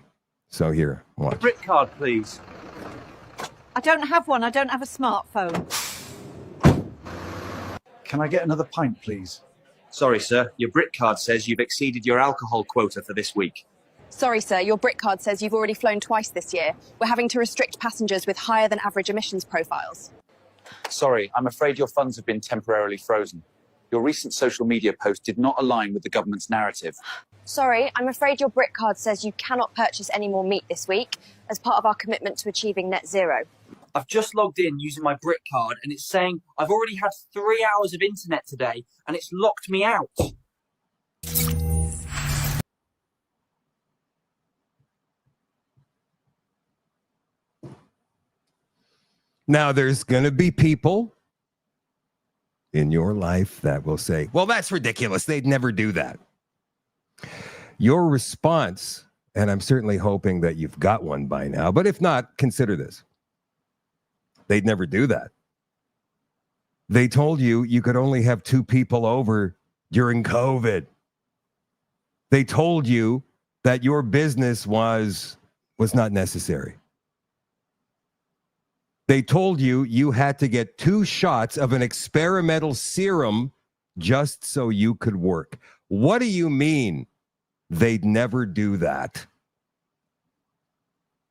So here, watch. Brick card, please. I don't have one. I don't have a smartphone. Can I get another pint, please? Sorry, sir. Your Brit card says you've exceeded your alcohol quota for this week. Sorry, sir. Your Brit card says you've already flown twice this year. We're having to restrict passengers with higher than average emissions profiles. Sorry, I'm afraid your funds have been temporarily frozen. Your recent social media post did not align with the government's narrative. Sorry, I'm afraid your Brit card says you cannot purchase any more meat this week as part of our commitment to achieving net zero. I've just logged in using my Brit card and it's saying I've already had 3 hours of internet today and it's locked me out. Now, there's going to be people in your life that will say, well, that's ridiculous. They'd never do that. Your response, and I'm certainly hoping that you've got one by now, but if not, consider this. They'd never do that. They told you you could only have 2 people over during COVID. They told you that your business was not necessary. They told you you had to get 2 shots of an experimental serum just so you could work. What do you mean they'd never do that?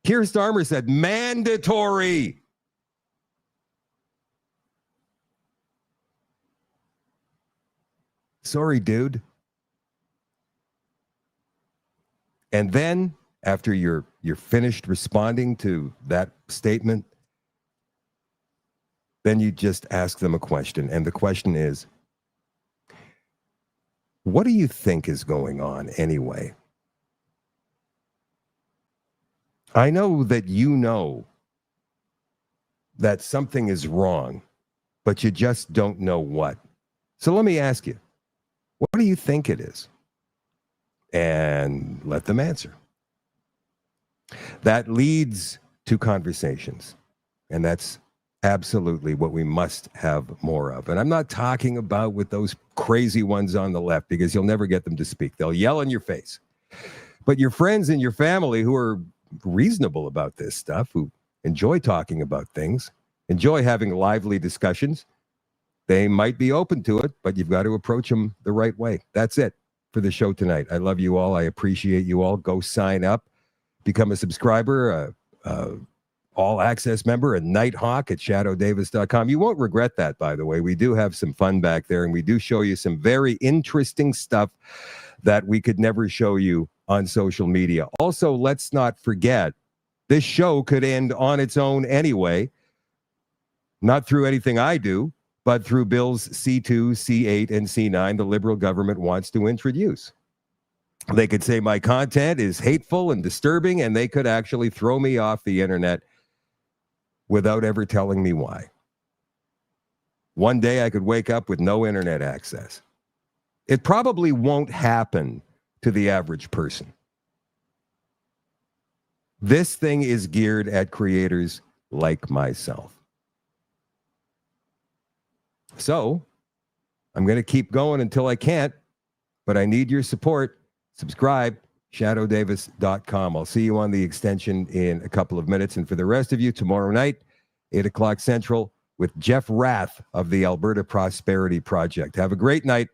Keir Starmer said mandatory. Sorry, dude. And then after you're finished responding to that statement, then you just ask them a question. And the question is, what do you think is going on anyway? I know that you know that something is wrong, but you just don't know what. So let me ask you, what do you think it is? And let them answer. That leads to conversations. And that's absolutely what we must have more of. And I'm not talking about with those crazy ones on the left, because you'll never get them to speak. They'll yell in your face. But your friends and your family who are reasonable about this stuff, who enjoy talking about things, enjoy having lively discussions, they might be open to it, but you've got to approach them the right way. That's it for the show tonight. I love you all. I appreciate you all. Go sign up, become a subscriber, all access member, a Nighthawk at ShadowDavis.com. You won't regret that, by the way. We do have some fun back there, and we do show you some very interesting stuff that we could never show you on social media. Also, let's not forget, this show could end on its own anyway, not through anything I do, but through bills C2, C8, and C9, the Liberal government wants to introduce. They could say my content is hateful and disturbing, and they could actually throw me off the internet without ever telling me why. One day I could wake up with no internet access. It probably won't happen to the average person. This thing is geared at creators like myself. So I'm going to keep going until I can't, but I need your support. Subscribe, shadowdavis.com. I'll see you on the extension in a couple of minutes. And for the rest of you, tomorrow night, 8 o'clock Central, with Jeff Rath of the Alberta Prosperity Project. Have a great night.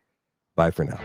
Bye for now.